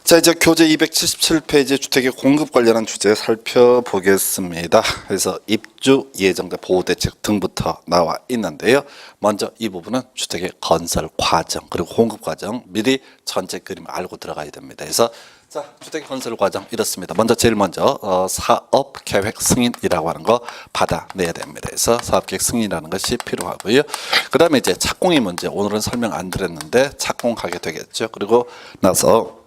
자, 이제 교재 277페이지 주택의 공급 관련한 주제 살펴보겠습니다. 그래서 입주 예정자 보호대책 등부터 나와 있는데요. 먼저 이 부분은 주택의 건설 과정 그리고 공급 과정 미리 전체 그림 알고 들어가야 됩니다. 그래서 자, 주택 건설 과정 이렇습니다. 먼저 제일 먼저 사업 계획 승인이라고 하는 거 받아내야 됩니다. 그래서 사업 계획 승인이라는 것이 필요하고요. 그다음에 이제 착공의 문제, 오늘은 설명 안 드렸는데 착공하게 되겠죠. 그리고 나서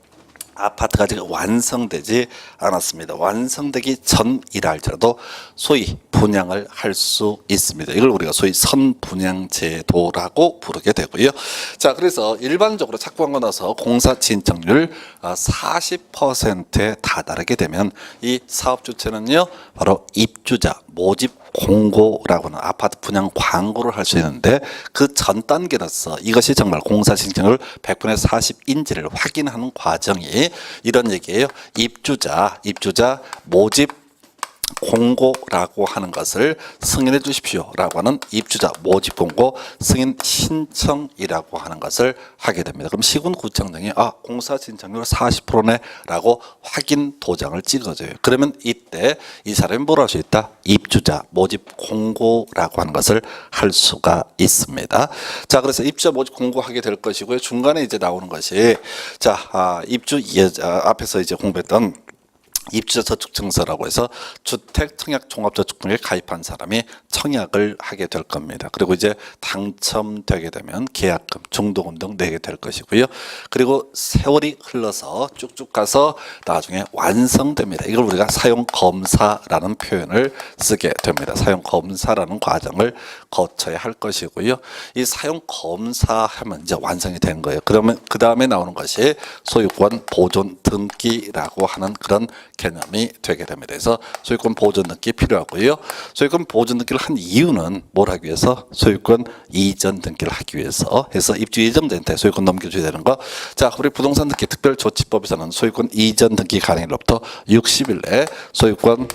아파트가 아직 완성되지 않았습니다. 완성되기 전이라 할지라도 소위 분양을 할 수 있습니다. 이걸 우리가 소위 선분양 제도라고 부르게 되고요. 자, 그래서 일반적으로 착공하고 나서 공사 진척률 40%에 다다르게 되면 이 사업 주체는요, 바로 입주자 모집 공고라고 하는 아파트 분양 광고를 할 수 있는데 그 전 단계로서 이것이 정말 공사 진척률 100분의 40인지를 확인하는 과정이 이런 얘기예요. 입주자 모집 공고라고 하는 것을 승인해 주십시오라고 하는 입주자 모집 공고 승인 신청이라고 하는 것을 하게 됩니다. 그럼 시군구청장이 공사 진척률 40%네라고 확인 도장을 찍어줘요. 그러면 이때 이 사람이 뭘 할 수 있다? 입주자 모집 공고라고 하는 것을 할 수가 있습니다. 자, 그래서 입주자 모집 공고하게 될 것이고요. 중간에 이제 나오는 것이 자, 입주 앞에서 이제 공부했던 입주자 저축증서라고 해서 주택 청약 종합저축금에 가입한 사람이 청약을 하게 될 겁니다. 그리고 이제 당첨되게 되면 계약금, 중도금 등 내게 될 것이고요. 그리고 세월이 흘러서 쭉쭉 가서 나중에 완성됩니다. 이걸 우리가 사용검사라는 표현을 쓰게 됩니다. 사용검사라는 과정을 거쳐야 할 것이고요. 이 사용검사하면 이제 완성이 되는 거예요. 그러면 그 다음에 나오는 것이 소유권 보존 등기라고 하는 그런 개념이 되게 됩니다. 그래서 소유권 보존 등기 필요하고요. 소유권 보존 등기를 한 이유는 뭘 하기 위해서? 소유권 이전 등기를 하기 위해서 해서 입주 예정자한테 소유권 넘겨줘야 되는 거. 자, 우리 부동산 등기 특별조치법에서는 소유권 이전 등기 가능일로부터 60일 내에 소유권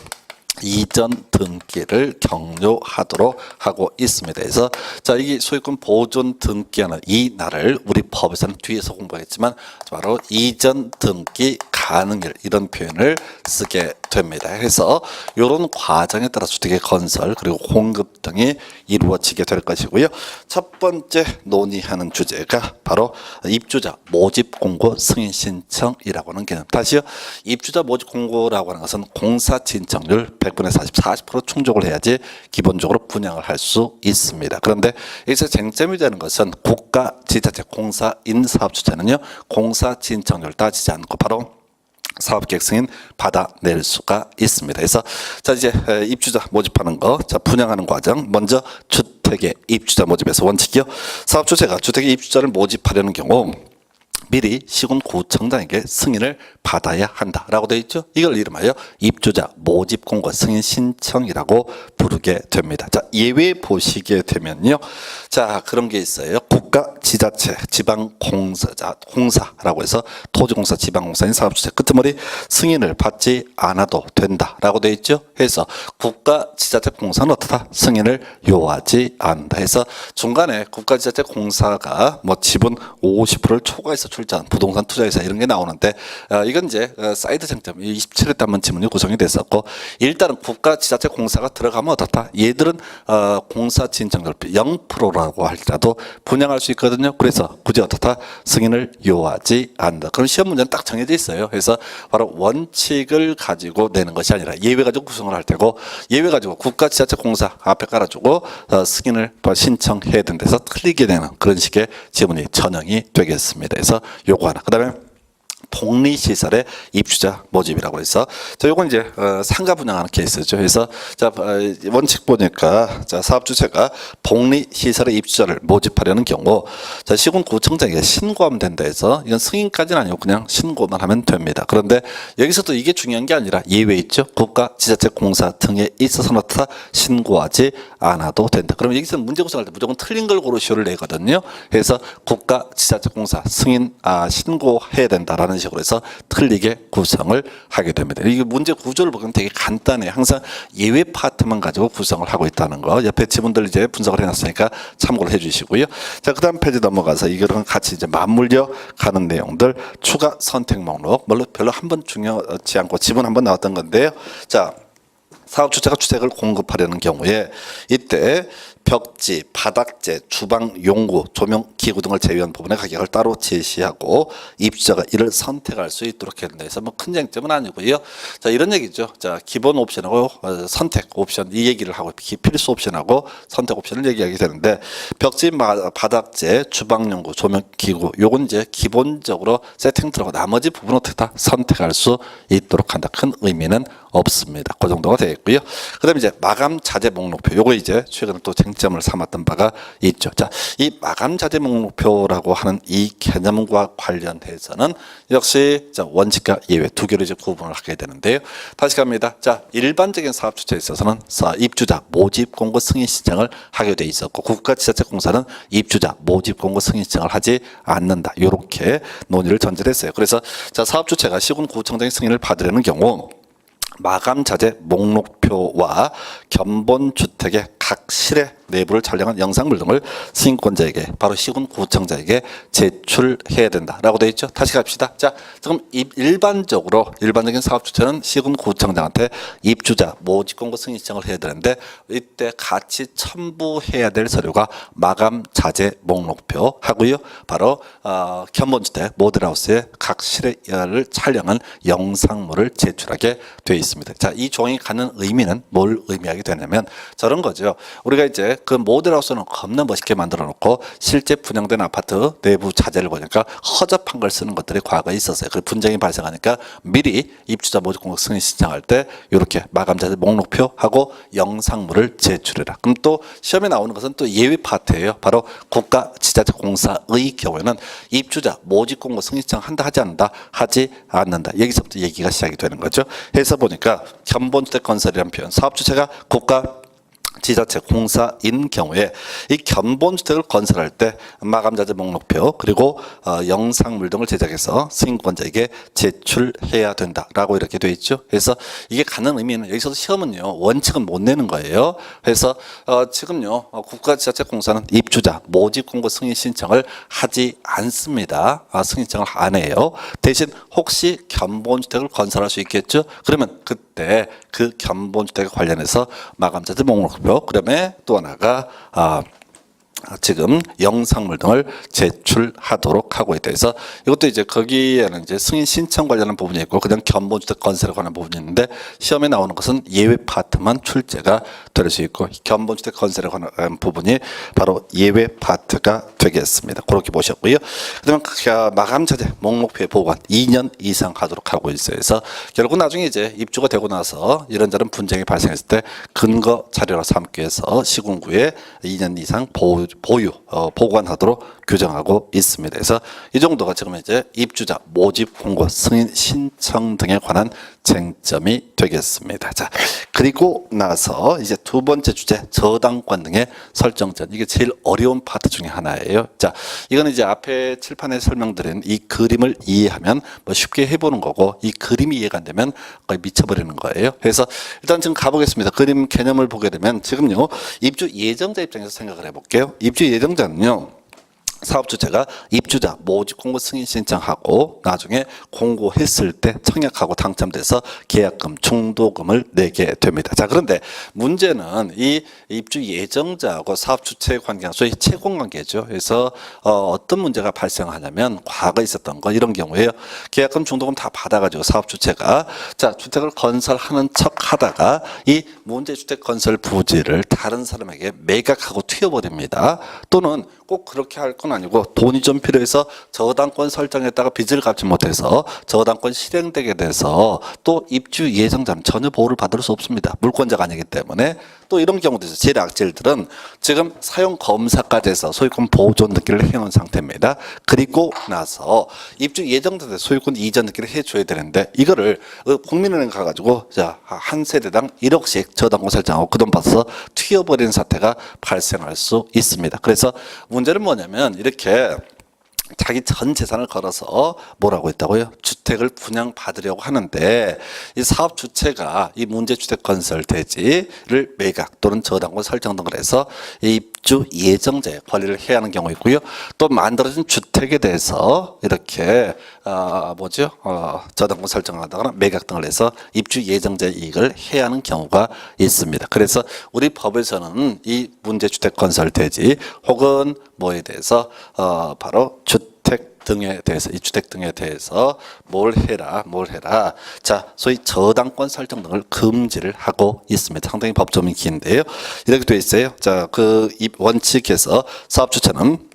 이전 등기를 격려하도록 하고 있습니다. 그래서 자, 이게 소유권 보존 등기하는 이 날을 우리 법에서는 뒤에서 공부했지만 바로 이전 등기 가능일 이런 표현을 쓰게 됩니다. 그래서 이런 과정에 따라 주택의 건설 그리고 공급 등이 이루어지게 될 것이고요. 첫 번째 논의하는 주제가 바로 입주자 모집 공고 승인 신청이라고 하는 개념. 다시요. 입주자 모집 공고라고 하는 것은 공사 진척률 100분의 40% 충족을 해야지 기본적으로 분양을 할 수 있습니다. 그런데 여기서 쟁점이 되는 것은 국가 지자체 공사인 사업주체는요, 공사 진척률 따지지 않고 바로 사업계획 승인 받아낼 수가 있습니다. 그래서 자, 이제 입주자 모집하는 거, 자, 분양하는 과정. 먼저 주택의 입주자 모집에서 원칙이요. 사업주체가 주택의 입주자를 모집하려는 경우 미리 시군구청장에게 승인을 받아야 한다라고 되어 있죠. 이걸 이름하여 입주자 모집 공고 승인 신청이라고 부르게 됩니다. 자, 예외 보시게 되면요. 자, 그런 게 있어요. 국가 지자체 공사라고 해서 토지공사 지방공사인 사업주체 끄트머리 승인을 받지 않아도 된다라고 되어 있죠. 해서 국가 지자체 공사는 어떻다? 승인을 요하지 않는다. 해서 중간에 국가 지자체 공사가 뭐 지분 50%를 초과해서 출자한 부동산 투자회사 이런 게 나오는데 이건 이제 사이드 쟁점 27회 단문 지문이 구성이 됐었고, 일단은 국가 지자체 공사가 들어가면 어떻다? 얘들은 공사 진척률 0%라고 할지라도 분양할 수 있거든요. 그래서 굳이 어떻다? 승인을 요하지 않는다. 그럼 시험 문제는 딱 정해져 있어요. 그래서 바로 원칙을 가지고 내는 것이 아니라 예외 가지고 구성을 할 테고, 예외 가지고 국가 지자체 공사 앞에 깔아주고 승인을 신청해야 된다 해서 틀리게 되는 그런 식의 지문이 전형이 되겠습니다. 그래서 요거 하나. 그다음에 복리시설의 입주자 모집이라고 해서 자, 요건 이제 상가 분양하는 케이스죠. 그래서 자, 원칙 보니까 자, 사업주체가 복리시설의 입주자를 모집하려는 경우 자, 시군구청장에게 신고하면 된다 해서 이건 승인까지는 아니고 그냥 신고만 하면 됩니다. 그런데 여기서도 이게 중요한 게 아니라 예외 있죠. 국가 지자체 공사 등에 있어서는 어떻다? 신고하지 않아도 된다. 그러면 여기서는 문제 구성할 때 무조건 틀린 걸 고르시오를 내거든요. 그래서 국가 지자체 공사 승인 신고해야 된다라는 식으로 해서 틀리게 구성을 하게 됩니다. 이게 문제 구조를 보면 되게 간단해요. 항상 예외 파트만 가지고 구성을 하고 있다는 거. 옆에 지문들 이제 분석을 해놨으니까 참고를 해주시고요. 자, 그다음 페이지 넘어가서 이거랑 같이 이제 맞물려 가는 내용들 추가 선택 목록. 물론 별로 한 번 중요하지 않고 지문 한 번 나왔던 건데요. 자. 사업 주체가 주택을 공급하려는 경우에 이때 벽지, 바닥재, 주방 용구, 조명 기구 등을 제외한 부분의 가격을 따로 제시하고 입주자가 이를 선택할 수 있도록 했는데 그래서 뭐 큰 쟁점은 아니고요. 자, 이런 얘기죠. 자, 기본 옵션하고 선택 옵션 이 얘기를 하고 필수 옵션하고 선택 옵션을 얘기하게 되는데 벽지, 바닥재, 주방 용구, 조명 기구 요건 이제 기본적으로 세팅 들어가고 나머지 부분은 어떻게 다 선택할 수 있도록 한다. 큰 의미는 없습니다. 그 정도가 되겠고요. 그다음에 이제 마감 자재 목록표. 요거 이제 최근에 또 쟁점을 삼았던 바가 있죠. 자, 이 마감 자재 목록표라고 하는 이 개념과 관련해서는 역시 자, 원칙과 예외 두 개로 이제 구분을 하게 되는데요. 다시 갑니다. 자, 일반적인 사업 주체에 있어서는 입주자 모집 공고 승인 신청을 하게 돼 있었고 국가지자체공사는 입주자 모집 공고 승인 신청을 하지 않는다. 이렇게 논의를 전제했어요. 그래서 자, 사업 주체가 시군구청장의 승인을 받으려는 경우 마감 자재 목록표와 견본주택의 각 실의 내부를 촬영한 영상물 등을 승인권자에게 바로 시군구청장에게 제출해야 된다라고 되어 있죠. 다시 갑시다. 자, 지금 일반적인 사업 주체는 시군구청장한테 입주자 모집 공고 승인 신청을 해야 되는데 이때 같이 첨부해야 될 서류가 마감 자재 목록표 하고요. 바로 견본주택 모델하우스의 각 실을 촬영한 영상물을 제출하게 되어 있습니다. 자, 이 조항이 갖는 의미는 뭘 의미하게 되냐면 저런 거죠. 우리가 이제 그 모델하우스는 겁나 멋있게 만들어 놓고 실제 분양된 아파트 내부 자재를 보니까 허접한 걸 쓰는 것들이 과거에 있었어요. 그 분쟁이 발생하니까 미리 입주자 모집 공고 승인 신청할 때 이렇게 마감 자재 목록표하고 영상물을 제출해라. 그럼 또 시험에 나오는 것은 또 예외 파트예요. 바로 국가지자체공사의 경우에는 입주자 모집 공고 승인 신청한다 하지 않는다 하지 않는다. 여기서부터 얘기가 시작이 되는 거죠. 해서 보니까 견본주택 건설이라는 표현 사업 주체가 국가 지자체 공사인 경우에 이 견본주택을 건설할 때 마감자재 목록표 그리고 영상물 등을 제작해서 승인권자에게 제출해야 된다라고 이렇게 되어 있죠. 그래서 이게 갖는 의미는 여기서도 시험은요 원칙은 못 내는 거예요. 그래서 지금요 국가지자체 공사는 입주자 모집 공고 승인 신청을 하지 않습니다. 승인 신청을 안 해요. 대신 혹시 견본주택을 건설할 수 있겠죠. 그러면 그때 그 견본주택에 관련해서 마감자재 목록표 그다음에 또 하나가 지금 영상물 등을 제출하도록 하고 있다. 그래서 이것도 이제 거기에는 이제 승인 신청 관련한 부분이 있고 그냥 견본주택 건설에 관한 부분이 있는데 시험에 나오는 것은 예외 파트만 출제가 될 수 있고 견본주택 건설에 관한 부분이 바로 예외 파트가 되겠습니다. 그렇게 보셨고요. 그다음에 마감 자재 목록표의 보관 2년 이상 하도록 하고 있어요. 그래서 결국 나중에 이제 입주가 되고 나서 이런저런 분쟁이 발생했을 때 근거 자료로 삼기 위해서 시군구에 2년 이상 보관하도록 규정하고 있습니다. 그래서 이 정도가 지금 이제 입주자 모집 공고 승인 신청 등에 관한 쟁점이 되겠습니다. 자, 그리고 나서 이제 두 번째 주제 저당권 등의 설정전 이게 제일 어려운 파트 중에 하나예요. 자, 이거는 이제 앞에 칠판에 설명드린 이 그림을 이해하면 뭐 쉽게 해보는 거고 이 그림이 이해가 안 되면 거의 미쳐버리는 거예요. 그래서 일단 지금 가보겠습니다. 그림 개념을 보게 되면 지금요 입주 예정자 입장에서 생각을 해볼게요. 입주 예정자는요. 사업 주체가 입주자 모집 공고 승인 신청하고 나중에 공고했을 때 청약하고 당첨돼서 계약금, 중도금을 내게 됩니다. 자, 그런데 문제는 이 입주 예정자하고 사업 주체의 관계가 소위 채권 관계죠. 그래서 어떤 문제가 발생하냐면 과거에 있었던 거 이런 경우에요. 계약금, 중도금 다 받아가지고 사업 주체가 자 주택을 건설하는 척하다가 이 문제 주택 건설 부지를 다른 사람에게 매각하고 튀어버립니다. 또는 꼭 그렇게 할 건 아니고 돈이 좀 필요해서 저당권 설정했다가 빚을 갚지 못해서 저당권 실행되게 돼서 또 입주 예정자는 전혀 보호를 받을 수 없습니다. 물권자가 아니기 때문에 또 이런 경우도 있어요. 제일 악질들은 지금 사용 검사까지 해서 소유권 보존 등기를 해놓은 상태입니다. 그리고 나서 입주 예정자 소유권 이전 등기를 해줘야 되는데 이거를 국민은행 가가지고 자 한 세대당 1억씩 저당권 설정하고 그 돈 받아서 튀어버리는 사태가 발생할 수 있습니다. 그래서 문제는 뭐냐면 이렇게 자기 전 재산을 걸어서 뭐라고 했다고요? 주택을 분양받으려고 하는데 이 사업 주체가 이 문제 주택 건설 대지를 매각 또는 저당권 설정 등을 해서 이 입주 예정자의 권리를 해야 하는 경우 있고요. 또 만들어진 주택에 대해서 이렇게 저당권 설정을 하다거나 매각 등을 해서 입주 예정자의 이익을 해야 하는 경우가 있습니다. 그래서 우리 법에서는 이 문제 주택 건설 대지 혹은 뭐에 대해서 바로 주택 등에 대해서 이 주택 등에 대해서 뭘 해라. 자, 소위 저당권 설정 등을 금지를 하고 있습니다. 상당히 법조문이 긴데요. 이렇게 되어 있어요. 자, 그 원칙에서 사업 주체는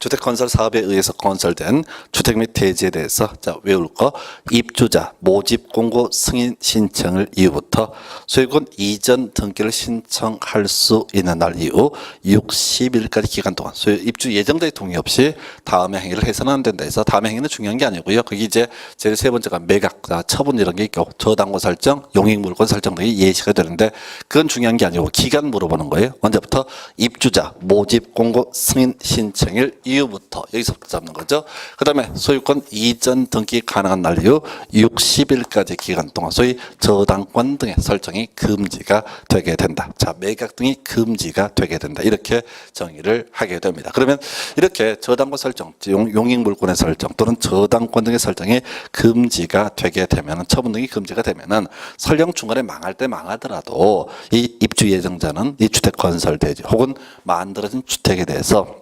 주택 건설 사업에 의해서 건설된 주택 및 대지에 대해서 자 외울 거 입주자 모집 공고 승인 신청을 이후부터 소유권 이전 등기를 신청할 수 있는 날 이후 60일까지 기간 동안 소유 입주 예정자의 동의 없이 다음의 행위를 해서는 안 된다 해서 다음의 행위는 중요한 게 아니고요. 그게 이제 제일 세 번째가 매각, 처분 이런 게 있고 저당권 설정, 용익물권 설정 등이 예시가 되는데 그건 중요한 게 아니고 기간 물어보는 거예요. 언제부터 입주자 모집 공고 승인 신청일 이후부터 여기서부터 잡는 거죠. 그 다음에 소유권 이전 등기 가능한 날 이후 60일까지 기간 동안 소위 저당권 등의 설정이 금지가 되게 된다. 자, 매각 등이 금지가 되게 된다. 이렇게 정의를 하게 됩니다. 그러면 이렇게 저당권 설정, 용익물권의 설정 또는 저당권 등의 설정이 금지가 되게 되면 처분 등이 금지가 되면은 설령 중간에 망할 때 망하더라도 이 입주 예정자는 이 주택 건설 대지 혹은 만들어진 주택에 대해서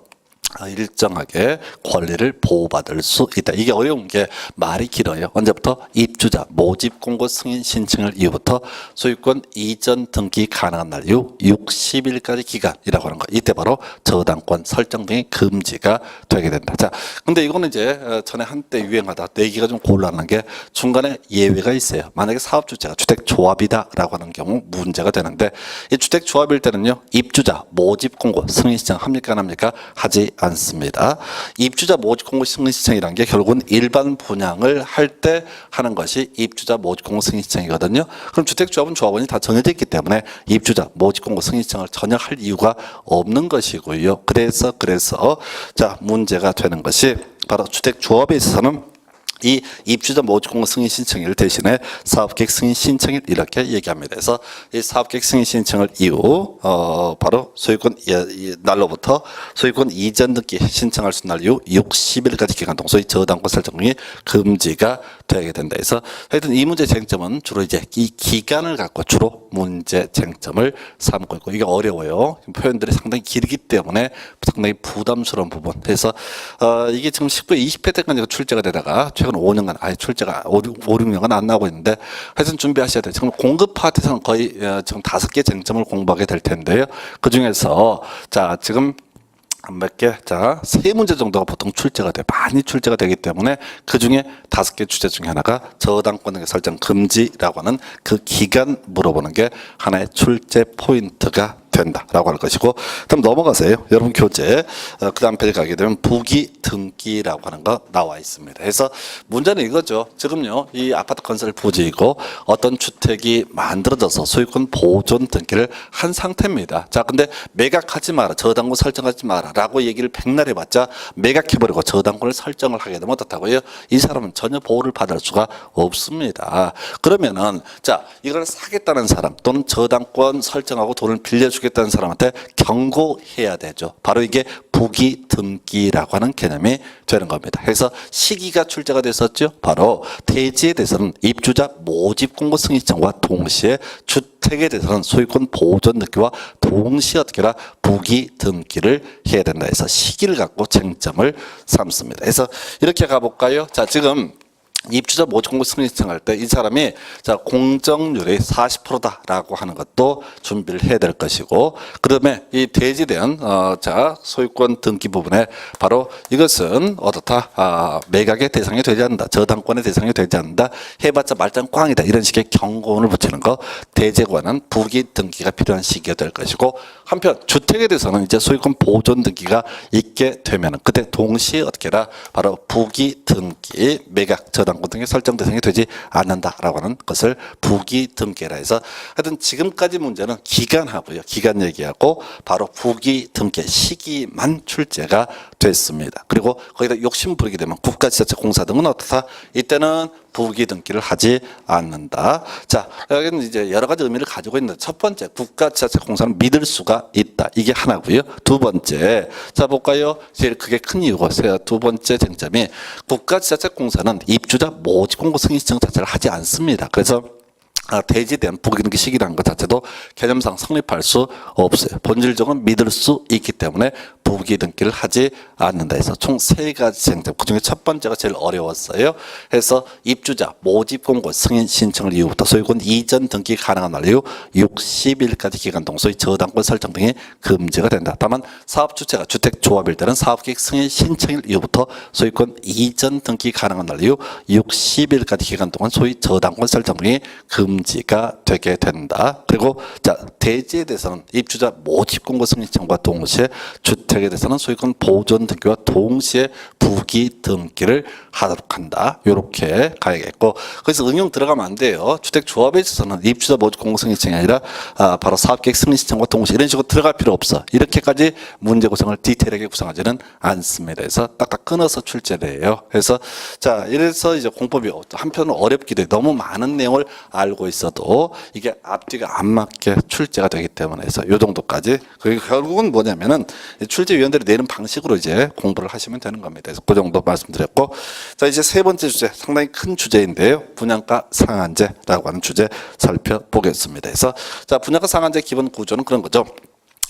일정하게 권리를 보호받을 수 있다. 이게 어려운 게 말이 길어요. 언제부터? 입주자 모집 공고 승인 신청을 이후부터 소유권 이전 등기 가능한 날 이후 60일까지 기간이라고 하는 거. 이때 바로 저당권 설정 등이 금지가 되게 된다. 자, 근데 이거는 이제 전에 한때 유행하다 내기가 좀 곤란한 게 중간에 예외가 있어요. 만약에 사업 주체가 주택 조합이다라고 하는 경우 문제가 되는데 이 주택 조합일 때는요. 입주자 모집 공고 승인 신청 합니까 안 합니까? 하지 않습니다. 입주자 모집 공고 승인 신청이라는 게 결국은 일반 분양을 할 때 하는 것이 입주자 모집 공고 승인 신청이거든요. 그럼 주택조합은 조합원이 다 정해져 있기 때문에 입주자 모집 공고 승인 신청을 전혀 할 이유가 없는 것이고요. 그래서 자 문제가 되는 것이 바로 주택조합에 있어서는 이 입주자 모집 공고 승인 신청일 대신에 사업계획 승인 신청일 이렇게 얘기합니다. 그래서 이 사업계획 승인 신청을 이후 바로 소유권 날로부터 소유권 이전 등기 신청할 수 있는 날 이후 60일까지 기간 동안 소위 저당권 설정이 금지가 되게 된다. 해서 하여튼 이 문제 쟁점은 주로 이제 이 기간을 갖고 주로 문제 쟁점을 삼고 있고 이게 어려워요. 표현들이 상당히 길기 때문에 상당히 부담스러운 부분. 그래서 이게 지금 19회 20회 때까지 출제가 되다가 최근 5년간 아예 출제가 5, 6년간 안 나오고 있는데 하여튼 준비하셔야 돼요. 지금 공급 파트에서는 거의 지금 5개 쟁점을 공부하게 될 텐데요. 그 중에서 자 지금 몇 개, 자, 3문제 정도가 보통 출제가 돼요. 많이 출제가 되기 때문에 그 중에 5개 주제 중에 하나가 저당권의 설정 금지라고 하는 그 기간 물어보는 게 하나의 출제 포인트가 된다라고 할 것이고, 그럼 넘어가세요. 여러분 교재 그 다음 페이지 가게 되면 부기 등기라고 하는 거 나와 있습니다. 그래서 문제는 이거죠. 지금요 이 아파트 건설 부지이고 어떤 주택이 만들어져서 소유권 보존 등기를 한 상태입니다. 자, 근데 매각하지 마라, 저당권 설정하지 마라라고 얘기를 백날 해봤자 매각해버리고 저당권을 설정을 하게 되면 어떻다고요? 이 사람은 전혀 보호를 받을 수가 없습니다. 그러면은 자 이걸 사겠다는 사람 또는 저당권 설정하고 돈을 빌려주겠다는 사람한테 경고해야 되죠. 바로 이게 부기 등기라고 하는 개념이 되는 겁니다. 그래서 시기가 출제가 됐었죠. 바로 대지에 대해서는 입주자 모집 공고 승인 신청과 동시에 주택에 대해서는 소유권 보존 등기와 동시에 어떻게 해라 부기 등기를 해야 된다 해서 시기를 갖고 쟁점을 삼습니다. 그래서 이렇게 가볼까요? 자 지금 입주자 모집 공고 승인 신청할 때 이 사람이 자 공정률이 40%다라고 하는 것도 준비를 해야 될 것이고, 그다음에 이 대지된 자 소유권 등기 부분에 바로 이것은 어떻다 매각의 대상이 되지 않는다, 저당권의 대상이 되지 않는다, 해봤자 말짱 꽝이다 이런 식의 경고문을 붙이는 거, 대지에 관한 부기 등기가 필요한 시기가 될 것이고, 한편 주택에 대해서는 이제 소유권 보존 등기가 있게 되면은 그때 동시에 어떻게 해라 바로 부기 등기 매각 저당 저당권 등의 설정 대상이 되지 않는다라고 하는 것을 부기등기라 해서 하여튼 지금까지 문제는 기간하고요. 기간 얘기하고 바로 부기등기 시기만 출제가 됐습니다. 그리고 거기다 욕심 부리게 되면 국가지자체공사 등은 어떻다? 이때는 부기등기를 하지 않는다. 자, 여기는 이제 여러 가지 의미를 가지고 있는데 첫 번째, 국가지자체공사는 믿을 수가 있다. 이게 하나고요. 두 번째, 자 볼까요? 제일 그게 큰 이유가 두 번째 쟁점이 국가지자체공사는 입주자 모집공고 승인 신청 자체를 하지 않습니다. 그래서 대지된 부기등기 시기라는 것 자체도 개념상 성립할 수 없어요. 본질적으로 믿을 수 있기 때문에 부기등기를 하지 않는다 해서 총 세 가지 쟁점, 그중에 첫 번째가 제일 어려웠어요. 해서 입주자 모집 공고 승인 신청을 이후부터 소유권 이전 등기 가능한 날로 60일까지 기간 동안 소위 저당권 설정 등이 금지가 된다. 다만 사업 주체가 주택조합일 때는 사업계획 승인 신청일 이후부터 소유권 이전 등기 가능한 날로 60일까지 기간 동안 소위 저당권 설정 등이 금지가 되게 된다. 그리고 자 대지에 대해서는 입주자 모집 공고 승인 신청과 동시에 주택에 대해서는 소유권 보존 등기와 동시에 부기 등기를 하도록 한다. 이렇게 가야겠고, 그래서 응용 들어가면 안 돼요. 주택조합에 있어서는 입주자 모집 공고 승인 신청이 아니라 바로 사업계획 승인 신청과 동시에 이런 식으로 들어갈 필요 없어. 이렇게까지 문제 구성을 디테일하게 구성하지는 않습니다. 그래서 딱딱 끊어서 출제를 해요. 그래서 자 이래서 이제 공법이 한편은 어렵기도 해. 너무 많은 내용을 알고 있어도 이게 앞뒤가 안 맞게 출제가 되기 때문에 해서 이 정도까지. 그리고 결국은 뭐냐면은 출제위원들이 내는 방식으로 이제 공부를 하시면 되는 겁니다. 그래서 그 정도 말씀드렸고, 자 이제 세 번째 주제, 상당히 큰 주제인데요. 분양가 상한제라고 하는 주제 살펴보겠습니다. 그래서 자 분양가 상한제 기본 구조는 그런 거죠.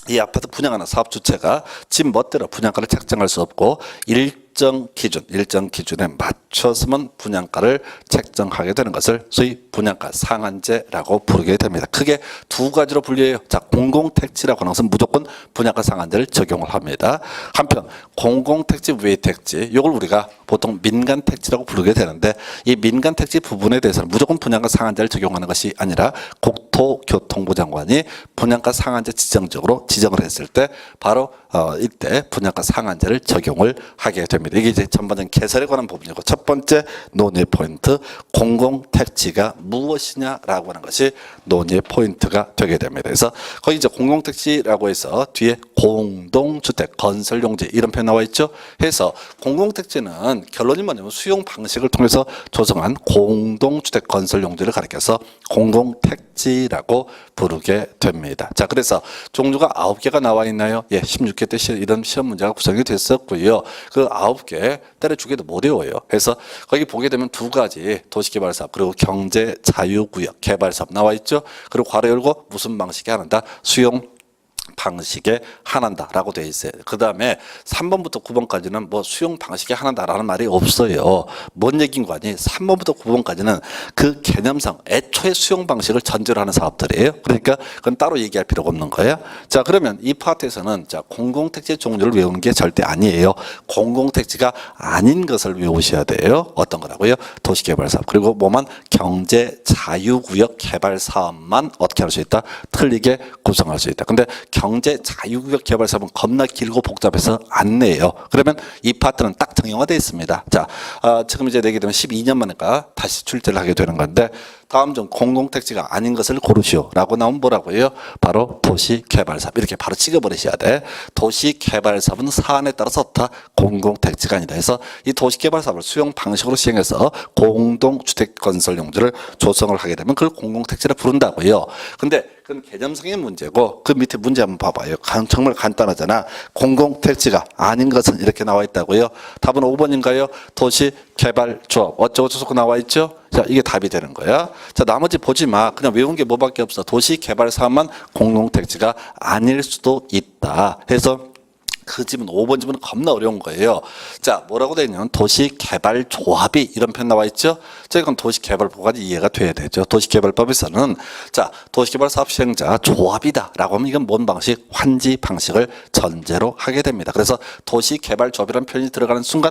이 아파트 분양하는 사업 주체가 집 멋대로 분양가를 책정할 수 없고 일정 기준에 맞춰서만 분양가를 책정하게 되는 것을 소위 분양가 상한제라고 부르게 됩니다. 크게 두 가지로 분류해요. 자, 공공택지라고 하는 것은 무조건 분양가 상한제를 적용을 합니다. 한편 공공택지 외 택지, 이걸 우리가 보통 민간택지라고 부르게 되는데 이 민간택지 부분에 대해서는 무조건 분양가 상한제를 적용하는 것이 아니라 국토교통부 장관이 분양가 상한제 지정적으로 지정을 했을 때 바로 이때 분양가 상한제를 적용을 하게 됩니다. 이게 이제 전반적인 개설에 관한 부분이고, 첫 번째 논의 포인트, 공공택지가 무엇이냐라고 하는 것이 논의 포인트가 되게 됩니다. 그래서 거기 이제 공공택지라고 해서 뒤에 공동주택 건설용지 이런 표현 나와 있죠. 해서 공공택지는 결론이 뭐냐면 수용 방식을 통해서 조성한 공동주택 건설용지를 가리켜서 공공택지라고 부르게 됩니다. 자, 그래서 종류가 9개가 나와 있나요? 예, 16개 때 이런 시험 문제가 구성이 됐었고요. 그 9개 때려주기도 못 외워요. 그래서 거기 보게 되면 두 가지 도시개발사업 그리고 경제자유구역 개발사업 나와 있죠. 그리고 괄호 열고 무슨 방식이 하는다? 수용 방식에 한한다라고 되어 있어요. 그 다음에 3번부터 9번까지는 뭐 수용 방식에 한한다라는 말이 없어요. 뭔 얘기인 거 아니? 3번부터 9번까지는 그 개념상 애초에 수용 방식을 전제로 하는 사업들이에요. 그러니까 그건 따로 얘기할 필요가 없는 거예요. 자, 그러면 이 파트에서는 자 공공택지 종류를 외우는 게 절대 아니에요. 공공택지가 아닌 것을 외우셔야 돼요. 어떤 거라고요? 도시개발사업 그리고 뭐만 경제자유구역 개발사업만 어떻게 할 수 있다? 틀리게 구성할 수 있다. 근데 경제 자유구역 개발 사업은 겁나 길고 복잡해서 안 내요. 그러면 이 파트는 딱 정형화되어 있습니다. 자, 지금 이제 내게 되면 12년 만에가 다시 출제를 하게 되는 건데, 다음 중 공공택지가 아닌 것을 고르시오라고 나오면 뭐라고요? 바로 도시개발사업. 이렇게 바로 찍어버리셔야 돼. 도시개발사업은 사안에 따라서 다 공공택지가 아니다 해서 이 도시개발사업을 수용 방식으로 시행해서 공동주택 건설 용지를 조성을 하게 되면 그걸 공공택지라 부른다고요. 근데 그건 개념상의 문제고, 그 밑에 문제 한번 봐봐요. 정말 간단하잖아. 공공택지가 아닌 것은 이렇게 나와 있다고요. 답은 5번인가요? 도시개발조합 어쩌고저쩌고 나와 있죠. 자, 이게 답이 되는 거야. 자, 나머지 보지 마. 그냥 외운 게 뭐밖에 없어. 도시개발사업만 공공택지가 아닐 수도 있다 해서 그 집은 5번 집은 겁나 어려운 거예요. 자, 뭐라고 되어 있냐면 도시개발조합이 이런 표현 나와 있죠. 자, 이건 도시개발법까지 이해가 돼야 되죠. 도시개발법에서는 자, 도시개발사업 시행자 조합이다라고 하면 이건 뭔 방식? 환지 방식을 전제로 하게 됩니다. 그래서 도시개발조합이라는 표현이 들어가는 순간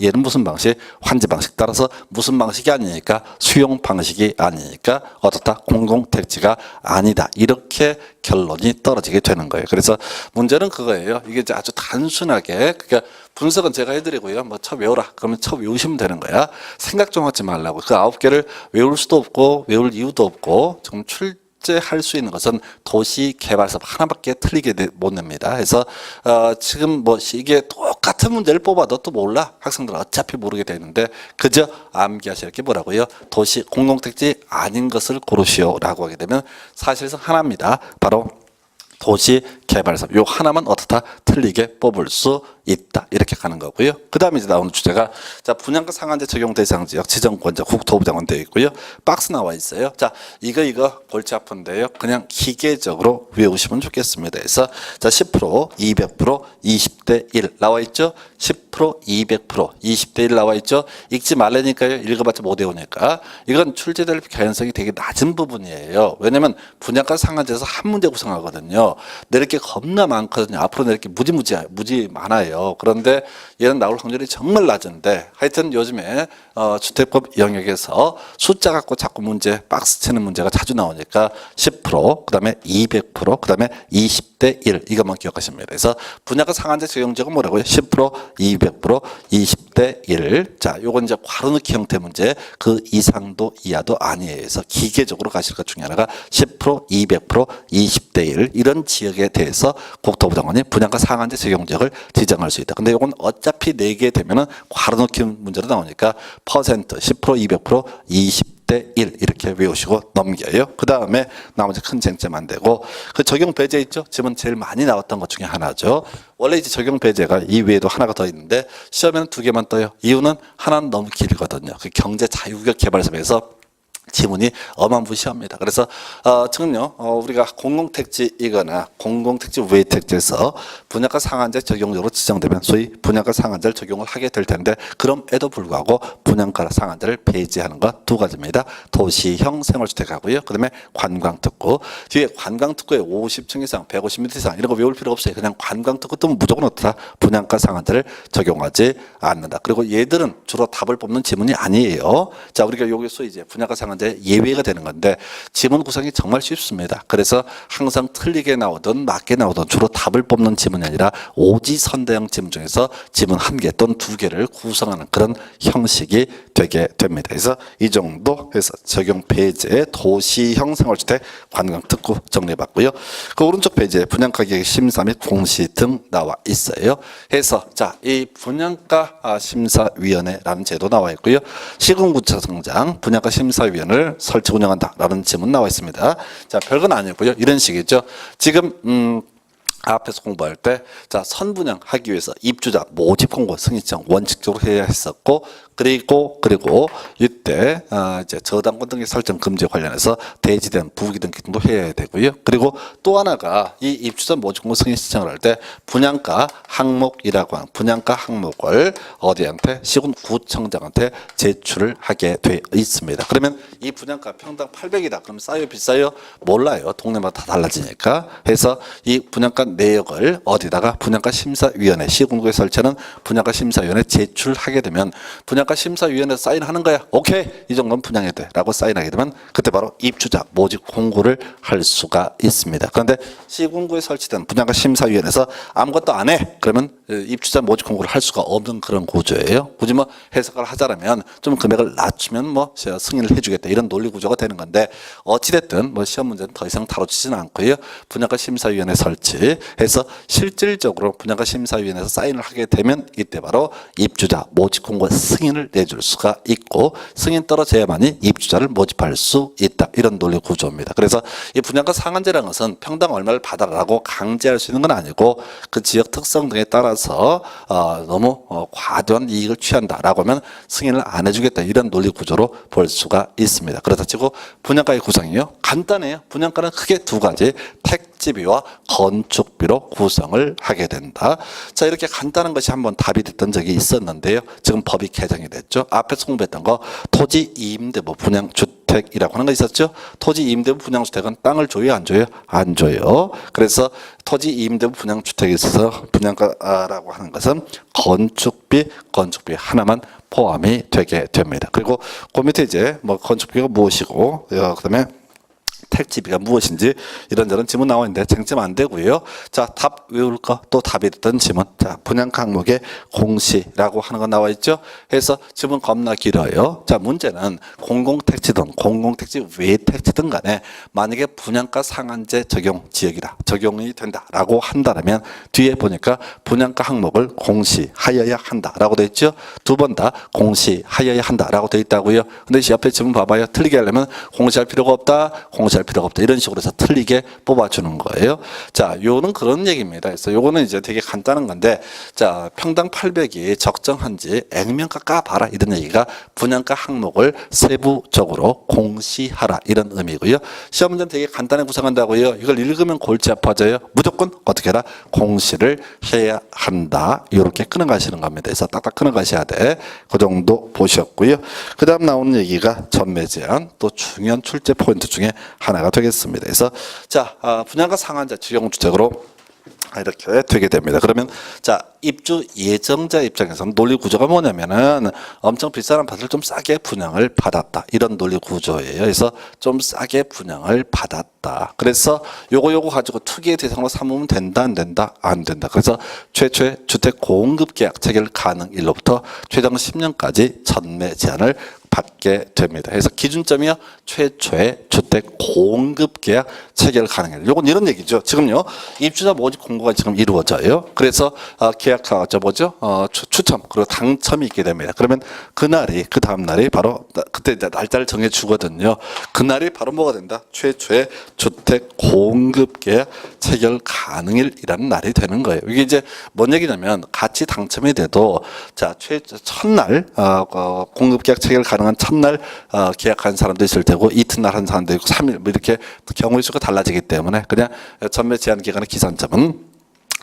얘는 무슨 방식? 환지 방식. 따라서 무슨 방식이 아니니까 수용 방식이 아니니까 어떻다? 공공택지가 아니다. 이렇게 결론이 떨어지게 되는 거예요. 그래서 문제는 그거예요. 이게 이제 아주 단순하게 그러니까 분석은 제가 해드리고요. 뭐 쳐 외워라. 그러면 쳐 외우시면 되는 거야. 생각 좀 하지 말라고. 그 9개를 외울 수도 없고 외울 이유도 없고 지금 출제할 수 있는 것은 도시개발사업 하나밖에 틀리게 못 냅니다. 그래서 지금 뭐 이게 똑같은 문제를 뽑아도 또 몰라. 학생들은 어차피 모르게 되는데 그저 암기하실 게 뭐라고요? 도시 공동택지 아닌 것을 고르시오라고 하게 되면 사실상 하나입니다. 바로 도시개발사업 요 하나만 어떻다 틀리게 뽑을 수 있다 이렇게 가는 거고요. 그 다음에 이제 나오는 주제가 자 분양가 상한제 적용 대상 지역 지정권자 국토부 장관 되어 있고요. 박스 나와 있어요. 자 이거 골치 아픈데요. 그냥 기계적으로 외우시면 좋겠습니다. 그래서 자 10%, 200%, 20대 1 나와 있죠. 10%, 200%, 20대 1 나와 있죠. 읽지 말라니까요. 읽어봤자 못 외우니까 이건 출제될 가능성이 되게 낮은 부분이에요. 왜냐하면 분양가 상한제에서 한 문제 구성하거든요. 내릴 게 겁나 많거든요. 앞으로 내릴 게 무지 많아요. 그런데 얘는 나올 확률이 정말 낮은데 하여튼 요즘에 주택법 영역에서 숫자 갖고 자꾸 문제 박스 치는 문제가 자주 나오니까 10% 그다음에 200% 그다음에 20대 1 이것만 기억하시면 돼요. 그래서 분양가 상한제 적용적은 뭐라고요? 10% 200% 20대 1. 자, 요건 이제 괄호넣기 형태 문제 그 이상도 이하도 아니에요. 그래서 기계적으로 가실 것 중에 하나가 10% 200% 20대 1 이런 지역에 대해서 국토부 장관이 분양가 상한제 적용 지역을 지정할 수 있다. 근데 이건 어차피 4개 되면은 괄호넣기 문제로 나오니까 퍼센트 10% 200% 20대 1 이렇게 외우시고 넘겨요. 그 다음에 나머지 큰 쟁점 안 되고 그 적용 배제 있죠? 지금 제일 많이 나왔던 것 중에 하나죠. 원래 이제 적용 배제가 이 외에도 하나가 더 있는데 시험에는 2개만 떠요. 이유는 하나는 너무 길거든요. 그 경제 자유구역 개발사업에서 지문이 어마무시합니다. 그래서 지금요 우리가 공공택지이거나 공공택지 외 택지에서 분양가 상한제 적용적으로 지정되면 소위 분양가 상한제를 적용을 하게 될 텐데 그럼에도 불구하고 분양가 상한제를 폐지하는 것 2가지입니다. 도시형 생활주택하고요. 그다음에 관광특구. 뒤에 관광특구에 50층 이상, 150m 이상 이런 거 외울 필요 없어요. 그냥 관광특구 뜨면 무조건 어떻다? 분양가 상한제를 적용하지 않는다. 그리고 얘들은 주로 답을 뽑는 지문이 아니에요. 자 우리가 여기서 이제 분양가 상한제 예외가 되는 건데 지문 구성이 정말 쉽습니다. 그래서 항상 틀리게 나오든 맞게 나오든 주로 답을 뽑는 지문이 아니라 오지선대형 지문 중에서 지문 1개 또는 2개를 구성하는 그런 형식이 되게 됩니다. 그래서 이 정도 해서 적용 배제 도시형 생활주택 관광특구 정리해봤고요. 그 오른쪽 페이지에 분양가격 심사 및 공시 등 나와 있어요. 해서 자 이 분양가 심사위원회라는 제도 나와 있고요. 시군구청장 분양가 심사위원회 설치 운영한다라는 질문 나와 있습니다. 자, 별건 아니고요. 이런 식이죠. 지금 앞에서 공부할 때 자 선분양하기 위해서 입주자 모집 공고 승인 신청 원칙적으로 해야 했었고 그리고 이때 이제 저당권 등기 설정 금지 관련해서 대지된 부기 등기 등도 해야 되고요. 그리고 또 하나가 이 입주자 모집 공고 승인 신청을 할 때 분양가 항목이라고 하는 분양가 항목을 어디한테 시군구청장한테 제출을 하게 돼 있습니다. 그러면 이 분양가 평당 800이다. 그럼 싸요 비싸요? 몰라요. 동네마다 다 달라지니까. 해서 이 분양가 내역을 어디다가 분양가 심사위원회 시군구에 설치하는 분양가 심사위원회 제출하게 되면 분양가 심사위원회 사인하는 거야. 오케이 이 정도는 분양해야 돼 라고 사인하게 되면 그때 바로 입주자 모집 공고를 할 수가 있습니다. 그런데 시군구에 설치된 분양가 심사위원회에서 아무것도 안 해. 그러면 입주자 모집 공고를 할 수가 없는 그런 구조예요. 굳이 뭐 해석을 하자면 좀 금액을 낮추면 뭐 승인을 해주겠다 이런 논리 구조가 되는 건데 어찌됐든 뭐 시험 문제는 더 이상 다뤄지지는 않고요. 분양가 심사위원회 설치해서 실질적으로 분양가 심사위원회에서 사인을 하게 되면 이때 바로 입주자 모집 공고 승인을 내줄 수가 있고 승인 떨어져야만이 입주자를 모집할 수 있다. 이런 논리 구조입니다. 그래서 이 분양가 상한제라는 것은 평당 얼마를 받아라고 강제할 수 있는 건 아니고 그 지역 특성 등에 따라서 너무 과도한 이익을 취한다라고 하면 승인을 안 해주겠다. 이런 논리 구조로 볼 수가 있습니다. 그렇다 치고 분양가의 구성이요. 간단해요. 분양가는 크게 2가지 택지비와 건축비로 구성을 하게 된다. 자 이렇게 간단한 것이 한번 답이 됐던 적이 있었는데요. 지금 법이 개정이 됐죠. 앞에서 공부했던 거 토지 임대부 분양주택이라고 하는 거 있었죠. 토지 임대부 분양주택은 땅을 줘요 안 줘요? 안 줘요. 그래서 토지 임대부 분양주택에 있어서 분양가라고 하는 것은 건축비 하나만 포함이 되게 됩니다. 그리고 그 밑에 이제 뭐 건축비가 무엇이고 그다음에 택지비가 무엇인지 이런저런 지문 나와 있는데 쟁점 안 되고요. 자, 답 외울 거 또 답이 됐던 지문. 자, 분양가 항목의 공시라고 하는 거 나와 있죠. 그래서 지문 겁나 길어요. 자, 문제는 공공택지든 공공택지 외 택지든 간에 만약에 분양가 상한제 적용 지역이다. 적용이 된다라고 한다면 뒤에 보니까 분양가 항목을 공시하여야 한다라고 돼 있죠. 두 번 다 공시하여야 한다라고 돼 있다고요. 근데 옆에 지문 봐봐요. 틀리게 하려면 공시할 필요가 없다. 공시할 필요가 없다. 이런 식으로 해서 틀리게 뽑아주는 거예요. 자, 요는 그런 얘기입니다. 그래서 요거는 이제 되게 간단한 건데, 자, 평당 800이 적정한지 액면가 까봐라 이런 얘기가 분양가 항목을 세부적으로 공시하라 이런 의미고요. 시험 문제는 되게 간단히 구성한다고요. 이걸 읽으면 골치 아파져요. 무조건 어떻게 해라? 공시를 해야 한다. 이렇게 끊어가시는 겁니다. 그래서 딱딱 끊어가셔야 돼. 그 정도 보셨고요. 그 다음 나오는 얘기가 전매 제한, 또 중요한 출제 포인트 중에 하나가 되겠습니다. 그래서 자, 분양가 상한제 주용주택으로 이렇게 되게 됩니다. 그러면 자, 입주 예정자 입장에서는 논리 구조가 뭐냐면은 엄청 비싼 아파트를 좀 싸게 분양을 받았다. 이런 논리 구조예요. 그래서 좀 싸게 분양을 받았다. 그래서 요거 가지고 투기의 대상으로 삼으면 된다, 안 된다? 안 된다. 그래서 최초의 주택 공급 계약 체결 가능일로부터 최장 10년까지 전매 제한을 받게 됩니다. 그래서 기준점이요, 최초의 주택 공급 계약 체결 가능일. 요건 이런 얘기죠. 지금요, 입주자 모집 공고가 지금 이루어져요. 그래서 계약하 추첨 그리고 당첨이 있게 됩니다. 그러면 그날이 그 다음 날이 바로 그때 이제 날짜를 정해 주거든요. 그날이 바로 뭐가 된다? 최초의 주택 공급 계약 체결 가능일이라는 날이 되는 거예요. 이게 이제 뭔 얘기냐면 같이 당첨이 돼도 자, 첫날 공급 계약 체결 가능한 첫날 계약한 사람도 있을 테고 이튿날 한 사람도 있고 3일 뭐 이렇게 경우의 수가 달라지기 때문에 그냥 전매 제한 기간의 기산점은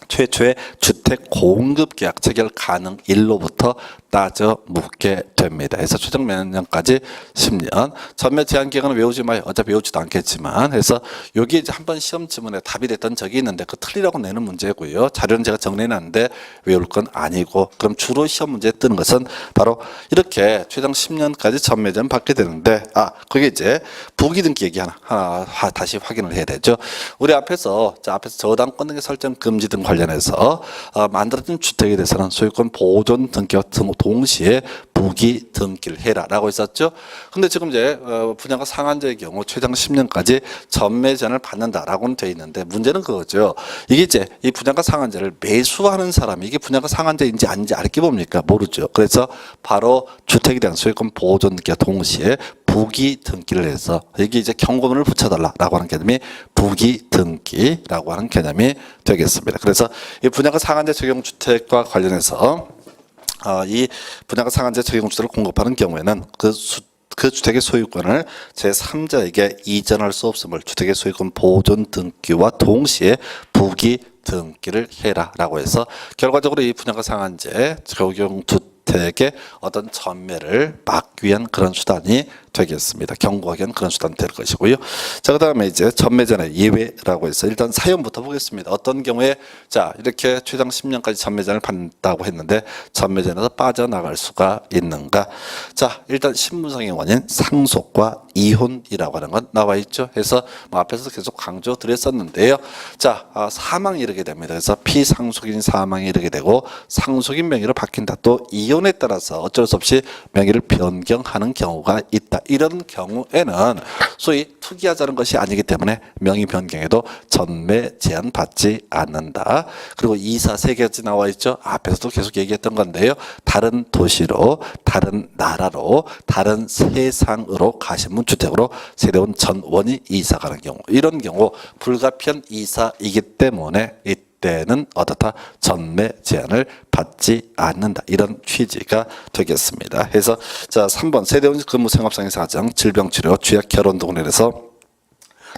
최초의 주택 공급 계약 체결 가능일로부터 따져 묻게 됩니다. 그래서 최종 몇 년까지 10년. 전매 제한 기간은 외우지 마요. 어차피 외우지도 않겠지만. 그래서 여기 이제 한번 시험 지문에 답이 됐던 적이 있는데 그 틀리라고 내는 문제고요. 자료는 제가 정리해놨는데 외울 건 아니고. 그럼 주로 시험 문제에 뜨는 것은 바로 이렇게 최장 10년까지 전매 제한 받게 되는데 그게 이제 부기 등기 얘기 하나 다시 확인을 해야 되죠. 우리 앞에서 저당 권능의 설정 금지 등 관련해서 만들어진 주택에 대해서는 소유권 보존 등기와 동시에 부기 등기를 해라라고 했었죠. 근데 지금 이제 분양가 상한제의 경우 최장 10년까지 전매 제한을 받는다라고는 돼 있는데 문제는 그거죠. 이게 이제 이 분양가 상한제를 매수하는 사람이 이게 분양가 상한제인지 아닌지 알게 뭡니까? 모르죠. 그래서 바로 주택에 대한 소유권 보존 등기와 동시에 부기 등기를 해서 이게 이제 경고문을 붙여달라라고 하는 개념이 부기 등기라고 하는 개념이 되겠습니다. 그래서 이 분양가 상한제 적용 주택과 관련해서 이 분양가 상한제 적용 주택을 공급하는 경우에는 그 주택의 소유권을 제3자에게 이전할 수 없음을 주택의 소유권 보존 등기와 동시에 부기 등기를 해라라고 해서 결과적으로 이 분양가 상한제 적용 주택의 어떤 전매를 막기 위한 그런 수단이 되겠습니다. 경고하기 위한 그런 수단이 될 것이고요. 자, 그 다음에 이제 전매제한의 예외라고 해서 일단 사연부터 보겠습니다. 어떤 경우에 자, 이렇게 최장 10년까지 전매제한을 받는다고 했는데 전매제한에서 빠져나갈 수가 있는가? 자, 일단 신분상의 원인 상속과 이혼이라고 하는 건 나와 있죠. 그래서 앞에서 계속 강조 드렸었는데요. 자, 사망이 이르게 됩니다. 그래서 피상속인 사망이 이르게 되고 상속인 명의로 바뀐다. 또 이혼에 따라서 어쩔 수 없이 명의를 변경하는 경우가 있다. 이런 경우에는 소위 투기하자는 것이 아니기 때문에 명의 변경에도 전매 제한 받지 않는다. 그리고 이사 세 가지 나와 있죠. 앞에서도 계속 얘기했던 건데요. 다른 도시로, 다른 나라로, 다른 세상으로 가신문 주택으로 새로운 전원이 이사 가는 경우, 이런 경우 불가피한 이사이기 때문에 때는 어떻다? 전매 제한을 받지 않는다. 이런 취지가 되겠습니다. 그래서 자, 3번 세대원 근무 생업상의 사정, 질병치료, 취약 결혼 등으로 해서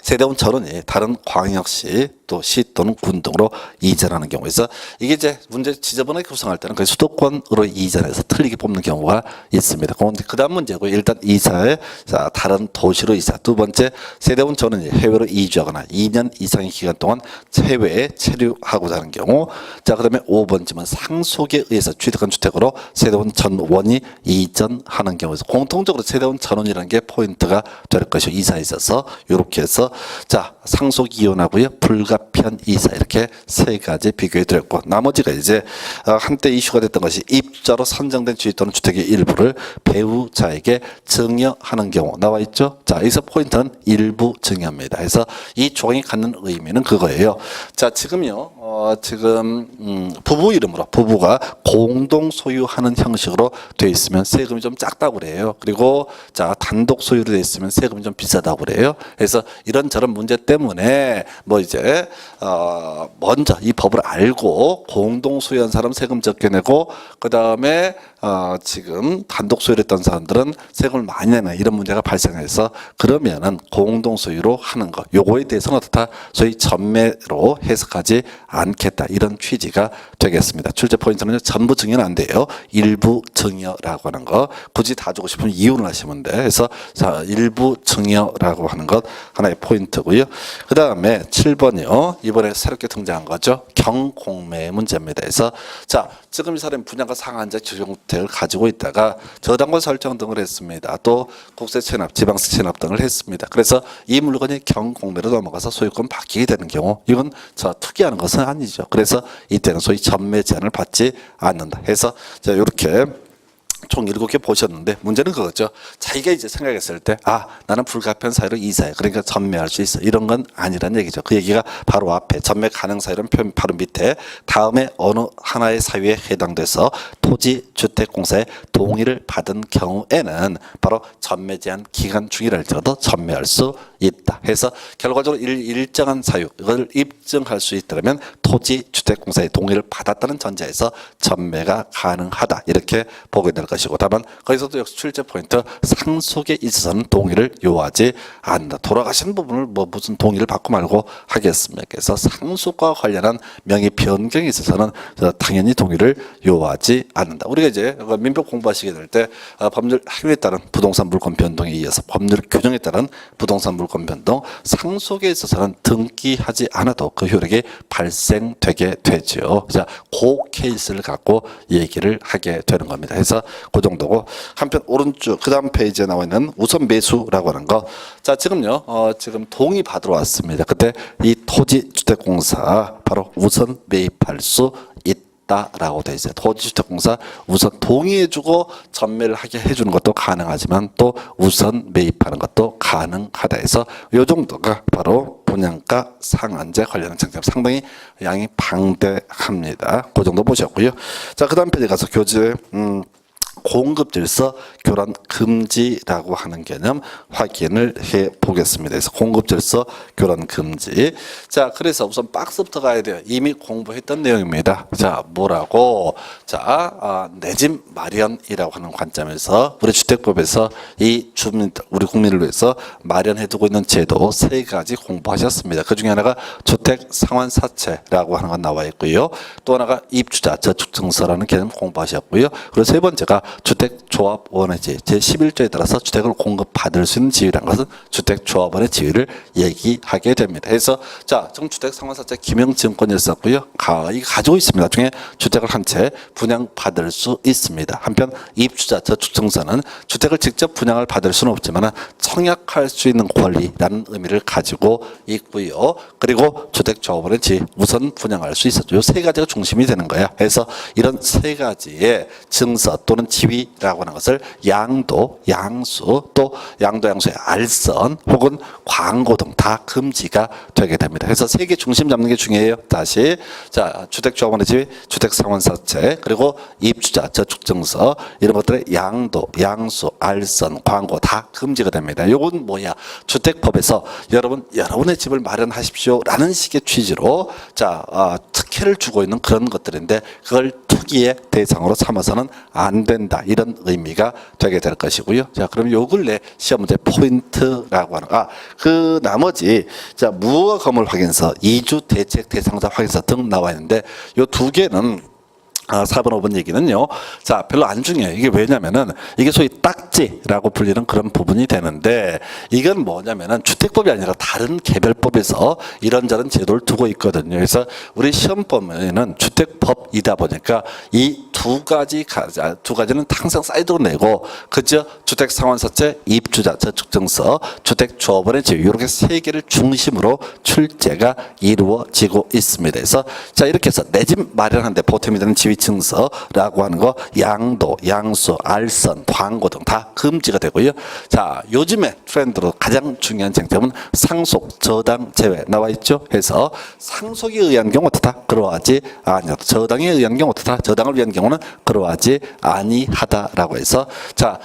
세대원 전원이 다른 광역시 또 시 또는 군 등으로 이전하는 경우에서 이게 이제 문제 지저분하게 구성할 때는 거의 수도권으로 이전해서 틀리게 뽑는 경우가 있습니다. 그 다음 문제고 일단 이사에 자, 다른 도시로 이사. 두 번째 세대원 전원이 해외로 이주하거나 2년 이상의 기간 동안 해외에 체류하고자 하는 경우. 자, 그다음에 5번쯤은 상속에 의해서 취득한 주택으로 세대원 전원이 이전하는 경우에서 공통적으로 세대원 전원이라는 게 포인트가 될 것이고 이사에 있어서 이렇게 해서 자, 상속 이혼하고요. 불가피한 이사 이렇게 세 가지 비교해 드렸고 나머지가 이제 한때 이슈가 됐던 것이 입주자로 선정된 주택 또는 주택의 일부를 배우자에게 증여하는 경우 나와 있죠. 자, 여기서 포인트는 일부 증여입니다. 그래서 이 조항이 갖는 의미는 그거예요. 자, 지금요. 지금 부부 이름으로 부부가 공동 소유하는 형식으로 돼 있으면 세금이 좀 작다고 그래요. 그리고 자, 단독 소유로 돼 있으면 세금이 좀 비싸다고 그래요. 그래서 이런저런 문제 때문에 뭐 이제 먼저 이 법을 알고 공동 소유한 사람 세금 적게 내고 그다음에 지금 단독 소유를 했던 사람들은 세금을 많이 내는 이런 문제가 발생해서 그러면은 공동 소유로 하는 것 요거에 대해서는 어떻다 소위 전매로 해석하지 않겠다 이런 취지가 되겠습니다. 출제 포인트는 전부 증여는 안 돼요. 일부 증여라고 하는 거 굳이 다 주고 싶으면 이혼을 하시면 돼. 그래서 자, 일부 증여라고 하는 것 하나의 포인트고요. 그 다음에 7번이요. 이번에 새롭게 등장한 거죠. 경공매 문제입니다. 그래서 자, 지금 이 사람이 분양가 상한제 주택을 가지고 있다가 저당권 설정 등을 했습니다. 또 국세 체납, 지방세 체납 등을 했습니다. 그래서 이 물건이 경공매로 넘어가서 소유권 바뀌게 되는 경우 이건 저 투기하는 것은 아니죠. 그래서 이때는 소위 전매 제한을 받지 않는다. 해서 자, 이렇게 총 7개 보셨는데 문제는 그거죠. 자기가 이제 생각했을 때 나는 불가피한 사유로 이사해. 그러니까 전매할 수 있어. 이런 건 아니란 얘기죠. 그 얘기가 바로 앞에 전매 가능 사유라는 표현 바로 밑에 다음에 어느 하나의 사유에 해당돼서 토지주택공사의 동의를 받은 경우에는 바로 전매 제한 기간 중이랄지라도 전매할 수 있다. 해서 결과적으로 일정한 사유 이걸 입증할 수 있다면 토지주택공사의 동의를 받았다는 전제에서 전매가 가능하다. 이렇게 보게 될 것이고 다만 거기서도 역시 출제 포인트 상속에 있어서는 동의를 요하지 않는다. 돌아가신 부분을 뭐 무슨 동의를 받고 말고 하겠습니까? 그래서 상속과 관련한 명의 변경에 있어서는 당연히 동의를 요하지 않는다. 우리가 이제 민법 공부하시게 될 때 법률 행위에 따른 부동산 물권 변동에 이어서 법률 규정에 따른 부동산 물권 변동 상속에 있어서는 등기하지 않아도 그 효력이 발생되게 되죠. 자, 그 케이스를 갖고 얘기를 하게 되는 겁니다. 그래서 그 정도고 한편 오른쪽 그 다음 페이지에 나와 있는 우선 매수라고 하는 거. 자, 지금요 지금 동의 받으러 왔습니다. 그때 이 토지주택공사 바로 우선 매입할 수 있다라고 돼 있어요. 토지주택공사 우선 동의해주고 전매를 하게 해주는 것도 가능하지만 또 우선 매입하는 것도 가능하다 해서 이 정도가 바로 분양가 상한제 관련한 장점 상당히 양이 방대합니다. 그 정도 보셨고요. 자, 그 다음 페이지 가서 교재 공급 질서 교란 금지라고 하는 개념 확인을 해 보겠습니다. 그래서 공급 질서 교란 금지. 자, 그래서 우선 박스부터 가야 돼요. 이미 공부했던 내용입니다. 자, 뭐라고? 자, 내 집 마련이라고 하는 관점에서 우리 주택법에서 이 주민 우리 국민을 위해서 마련해두고 있는 제도 세 가지 공부하셨습니다. 그 중에 하나가 주택 상환사채라고 하는 건 나와 있고요. 또 하나가 입주자 저축증서라는 개념 공부하셨고요. 그리고 세 번째가 주택조합원의 지위 제11조에 따라서 주택을 공급받을 수 있는 지위라는 것은 주택조합원의 지위를 얘기하게 됩니다. 그래서 자, 지금 주택상환사채 김영증권이었었고요. 이 가지고 있습니다. 나중에 주택을 한 채 분양받을 수 있습니다. 한편 입주자 저축증서는 주택을 직접 분양을 받을 수는 없지만 청약할 수 있는 권리라는 의미를 가지고 있고요. 그리고 주택조합원의 지위 우선 분양할 수 있었죠. 이 세 가지가 중심이 되는 거예요. 그래서 이런 세 가지의 증서 또는 지위라고 하는 것을 양도, 양수, 또 양도, 양수의 알선 혹은 광고 등 다 금지가 되게 됩니다. 그래서 세 개 중심 잡는 게 중요해요. 다시 자, 주택조합원의 지위, 주택상환사채 그리고 입주자 저축증서 이런 것들의 양도, 양수, 알선, 광고 다 금지가 됩니다. 이건 뭐야? 주택법에서 여러분의 집을 마련하십시오라는 식의 취지로 자, 특혜를 주고 있는 그런 것들인데 그걸 투기의 대상으로 삼아서는 안 된다. 이런 의미가 되게 될 것이고요. 자, 그럼 요 근래 시험 문제 포인트라고 하는 그 나머지 자, 무허가 건물 확인서, 이주 대책 대상자 확인서 등 나와 있는데 요 두 개는 4번, 5번 얘기는요. 자, 별로 안 중요해요. 이게 왜냐면은 이게 소위 딱지라고 불리는 그런 부분이 되는데 이건 뭐냐면은 주택법이 아니라 다른 개별법에서 이런저런 제도를 두고 있거든요. 그래서 우리 시험 보면은 주택법이다 보니까 이 두 가지는 항상 사이드로 내고 그저 주택상환서체, 입주자 저축증서, 주택조합원의 지위 이렇게 세 개를 중심으로 출제가 이루어지고 있습니다. 그래서 자, 이렇게 해서 내 집 마련하는데 보탬이 되는 지위 증서라고 하는 거 양도, 양수, 알선, 광고 등 다 금지가 되고요. 자, 요즘에 트렌드로 가장 중요한 쟁점은 상속, 저당 제외 나와 있죠. 해서 상속에 의한 경우 어떻다? 그러하지 아니하다. 저당에 의한 경우 어떻다? 저당을 위한 경우는 그러하지 아니하다라고 해서 자,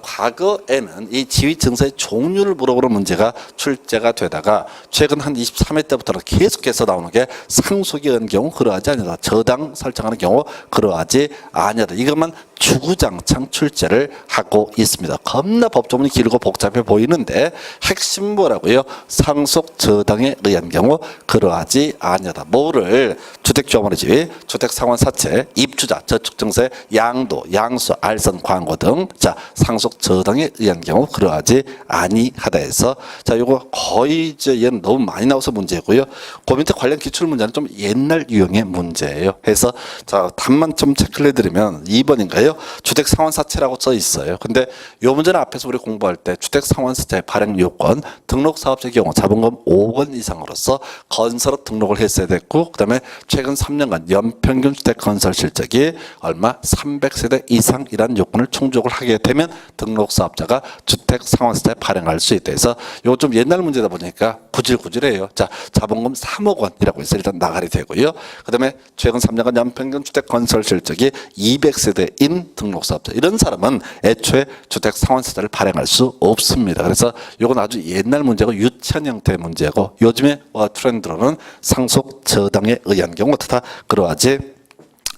과거에는 이 지위 증서의 종류를 물어보는 문제가 출제가 되다가 최근 한 23회 때부터는 계속해서 나오는 게 상속에 의한 경우 그러하지 아니하다. 저당 설정하는 경우 그러하지 아니하다. 이것만 주구장창 출제를 하고 있습니다. 겁나 법조문이 길고 복잡해 보이는데 핵심 뭐라고요? 상속 저당에 의한 경우 그러하지 아니하다. 뭐를 주택조합원의 지위, 주택상환사채, 입주자, 저축증서의 양도, 양수, 알선, 광고 등 자, 상속 저당에 의한 경우 그러하지 아니하다 해서 자, 요거 거의 얘는 너무 많이 나와서 문제고요. 그 밑에 관련 기출 문제는 좀 옛날 유형의 문제예요. 해서 자, 답만 좀 체크를 해드리면 2번인가요? 주택상환사채라고 써 있어요. 근데 요 문제는 앞에서 우리 공부할 때 주택상환사채 발행 요건, 등록사업자의 경우 자본금 5억 원 이상으로서 건설업 등록을 했어야 됐고 그다음에 최근 3년간 연평균 주택 건설 실적이 얼마? 300세대 이상이라는 요건을 충족을 하게 되면 등록사업자가 주택상환사채 발행할 수 있다 해서 요거 좀 옛날 문제다 보니까 구질구질해요. 자, 자본금 3억 원이라고 해서 일단 나가리 되고요. 그다음에 최근 3년간 연평균 주택 건설 실적이 200세대인 등록사업자 이런 사람은 애초에 주택상환사채를 발행할 수 없습니다. 그래서 이건 아주 옛날 문제고 유치한 형태의 문제고 요즘에 트렌드로는 상속 저당에 의한 경우 어떻다? 그러하지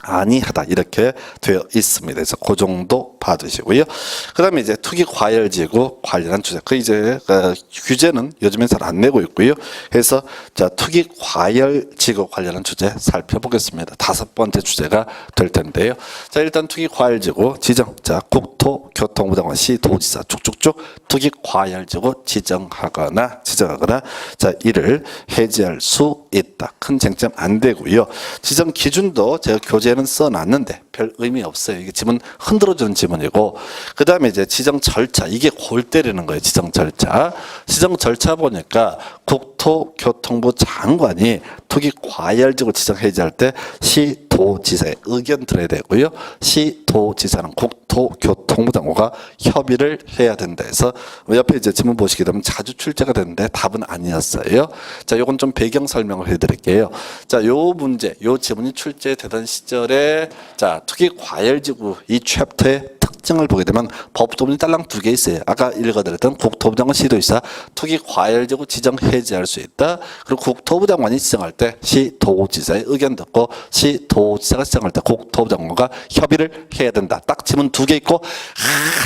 아니하다 이렇게 되어 있습니다. 그래서 그 정도 봐두시고요. 그다음에 이제 투기 과열지구 관련한 주제. 그 이제 규제는 요즘엔 잘 안 내고 있고요. 그래서 자, 투기 과열지구 관련한 주제 살펴보겠습니다. 5번째 주제가 될 텐데요. 자, 일단 투기 과열지구 지정. 자, 국토교통부 장관 시도지사 쭉쭉쭉 투기 과열지구 지정하거나 자, 이를 해제할 수 있다. 큰 쟁점 안 되고요. 지정 기준도 제가 교재에는 써놨는데 별 의미 없어요. 이게 지문 흔들어주는 지문이고 그 다음에 이제 지정 절차 이게 골 때리는 거예요. 지정 절차 보니까 국토교통부 장관이 투기 과열지구 지정 해제할 때 시도지사의 의견 들어야 되고요. 시도지사는 국토교통부 장관과 협의를 해야 된다 해서 옆에 이제 지문 보시게 되면 자주 출제가 되는데 답은 아니었어요. 자, 요건 좀 배경 설명을 해드릴게요. 자, 요 문제, 요 지문이 출제되던 시절에 자, 투기 과열지구 이 챕터의 특징을 보게 되면 법조문이 딸랑 2개 있어요. 아까 읽어드렸던 국토부 장관 시도지사 투기 과열지구 지정 해제할 수 있다. 그리고 국토부 장관이 지정할 때 시도지사의 의견 듣고 시도지사가 지정할 때 국토부 장관과 협의를 해야 된다. 딱 지문 2개 있고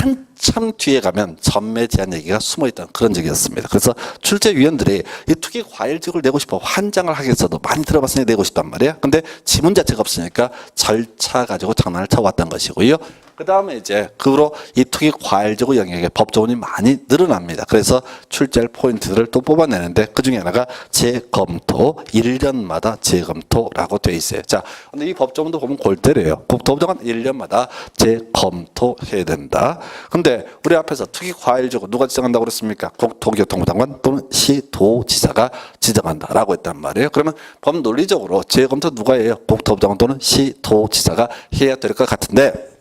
한참 뒤에 가면 전매 제한 얘기가 숨어있다는 그런 적이었습니다. 그래서 출제위원들이 이 투기 과열지구를 내고 싶어 환장을 하겠어도 많이 들어봤으니 내고 싶단 말이야. 근데 지문 자체가 없으니까 절차 가지고 장난을 쳐왔던 것이고요. 그 다음에 이제 그 후로 이 투기 과열지구 영역에 법조문이 많이 늘어납니다. 그래서 출제할 포인트들을 또 뽑아내는데 그 중에 하나가 재검토, 1년마다 재검토라고 돼 있어요. 자, 근데 이 법조문도 보면 골 때려요. 국토부 장관 1년마다 재검토해야 된다. 근데 우리 앞에서 투기 과열지구 누가 지정한다고 그랬습니까? 국토교통부 장관 또는 시도지사가 지정한다라고 했단 말이에요. 그러면 법 논리적으로 재검토 누가 해요? 국토부 장관 또는 시도지사가 해야 될 것 같은데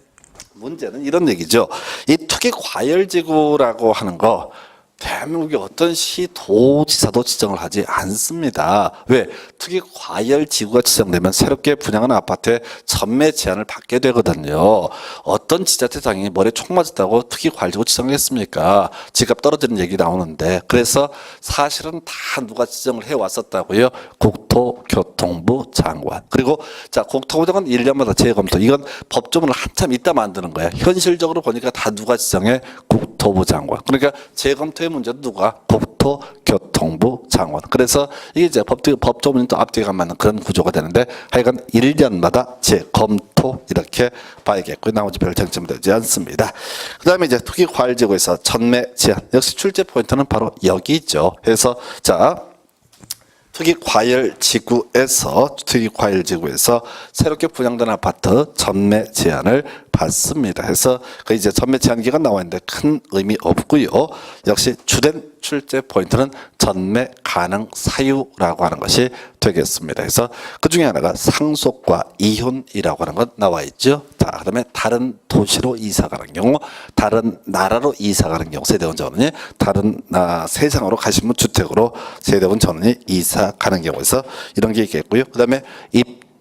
문제는 이런 얘기죠. 이 투기 과열지구라고 하는 거 대한민국의 어떤 시도지사도 지정을 하지 않습니다. 왜? 특히 과열 지구가 지정되면 새롭게 분양하는 아파트에 전매 제한을 받게 되거든요. 어떤 지자체장이 머리에 총 맞았다고 특히 과열 지구 지정했습니까? 집값 떨어지는 얘기 나오는데, 그래서 사실은 다 누가 지정을 해왔었다고요? 국토교통부 장관. 그리고 자, 국토부 장관 1년마다 재검토. 이건 법조문을 한참 있다 만드는 거야. 현실적으로 보니까 다 누가 지정해? 국토부 장관. 그러니까 재검토의 문제도 누가? 국토교통부 장관. 그래서 이게 이제 법조문이 또 앞뒤가 안 맞는 그런 구조가 되는데, 하여간 1년마다 재검토 이렇게 봐야겠고요. 나머지 별 쟁점 되지 않습니다. 그 다음에 이제 투기과열지구에서 전매 제한. 역시 출제 포인트는 바로 여기 있죠. 그래서 자, 투기과열지구에서 새롭게 분양된 아파트 전매 제한을 받습니다. 그래서 그 이제 전매 제한 기간 나와 있는데 큰 의미 없고요. 역시 주된 출제 포인트는 전매 가능 사유라고 하는 것이 되겠습니다. 그래서 그 중에 하나가 상속과 이혼이라고 하는 것 나와 있죠. 자, 그다음에 다른 도시로 이사 가는 경우, 다른 나라로 이사 가는 경우, 세대원 전원이 다른 세상으로 가신 분 주택으로 세대원 전원이 이사 가는 경우에서 이런 게 있겠고요. 그다음에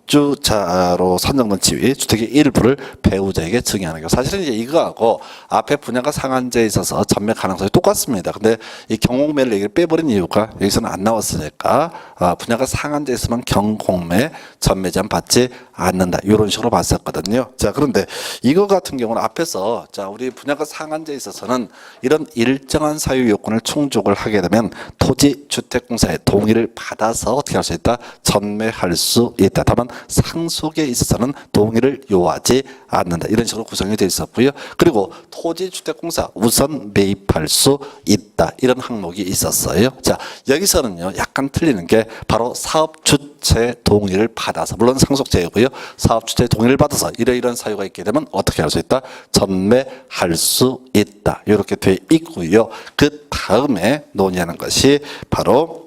입주자로 선정된 지위 주택의 일부를 배우자에게 증여하는 경우. 사실은 이제 이거하고 앞에 분양가 상한제에 있어서 전매 가능성이 똑같습니다. 근데 이 경공매를 얘기를 빼버린 이유가 여기서는 안 나왔으니까 분양가 상한제에 있으면 경공매 전매 제한 받지 않는다, 이런 식으로 봤었거든요. 자, 그런데 이거 같은 경우는 앞에서 자, 우리 분양가 상한제에 있어서는 이런 일정한 사유 요건을 충족을 하게 되면 토지주택공사의 동의를 받아서 어떻게 할 수 있다? 전매할 수 있다. 다만 상속에 있어서는 동의를 요하지 않는다, 이런 식으로 구성이 되어 있었고요. 그리고 토지주택공사 우선 매입할 수 있다, 이런 항목이 있었어요. 자, 여기서는요 약간 틀리는 게 바로 사업주체 동의를 받아서, 물론 상속제이고요, 사업주체 동의를 받아서 이러이러한 사유가 있게 되면 어떻게 할 수 있다? 전매할 수 있다, 이렇게 돼 있고요. 그 다음에 논의하는 것이 바로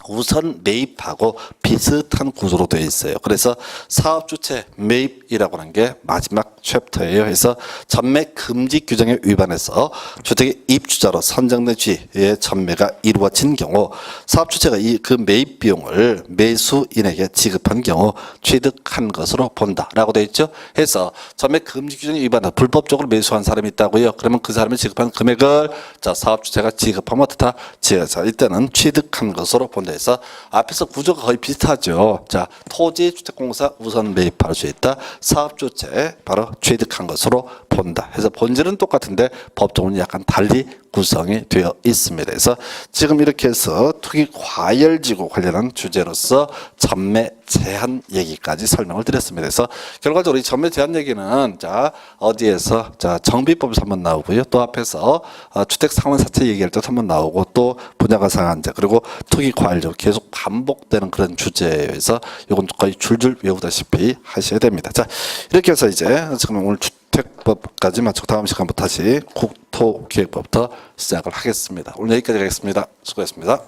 우선 매입하고 비슷한 구조로 되어 있어요. 그래서 사업주체 매입이라고 하는 게 마지막 챕터예요. 그래서 전매 금지 규정에 위반해서 주택의 입주자로 선정된 주의 전매가 이루어진 경우 사업주체가 그 매입 비용을 매수인에게 지급한 경우 취득한 것으로 본다라고 되어 있죠. 해서 전매 금지 규정에 위반해서 불법적으로 매수한 사람이 있다고요. 그러면 그 사람이 지급한 금액을 자, 사업주체가 지급하면 어떻다? 자, 일단은 취득한 것으로 본다. 해서 앞에서 구조가 거의 비슷하죠. 자, 토지주택공사 우선 매입할 수 있다. 사업주체 바로 취득한 것으로 본다. 그래서 본질은 똑같은데 법조문이 약간 달리 구성이 되어 있습니다. 그래서 지금 이렇게 해서 투기과열지구 관련한 주제로서 전매 제한 얘기까지 설명을 드렸습니다. 그래서 결과적으로 이 전매 제한 얘기는 자, 어디에서 자, 정비법에서 한번 나오고요. 또 앞에서 주택상환사채 얘기할 때 한번 나오고, 또 분양가 상한제, 그리고 투기과열지구 계속 반복되는 그런 주제에서 이건 거의 줄줄 외우다시피 하셔야 됩니다. 자, 이렇게 해서 이제 지금 오늘 주택법까지 마치고 다음 시간부터 다시 국토기획법부터 시작을 하겠습니다. 오늘 여기까지 하겠습니다. 수고했습니다.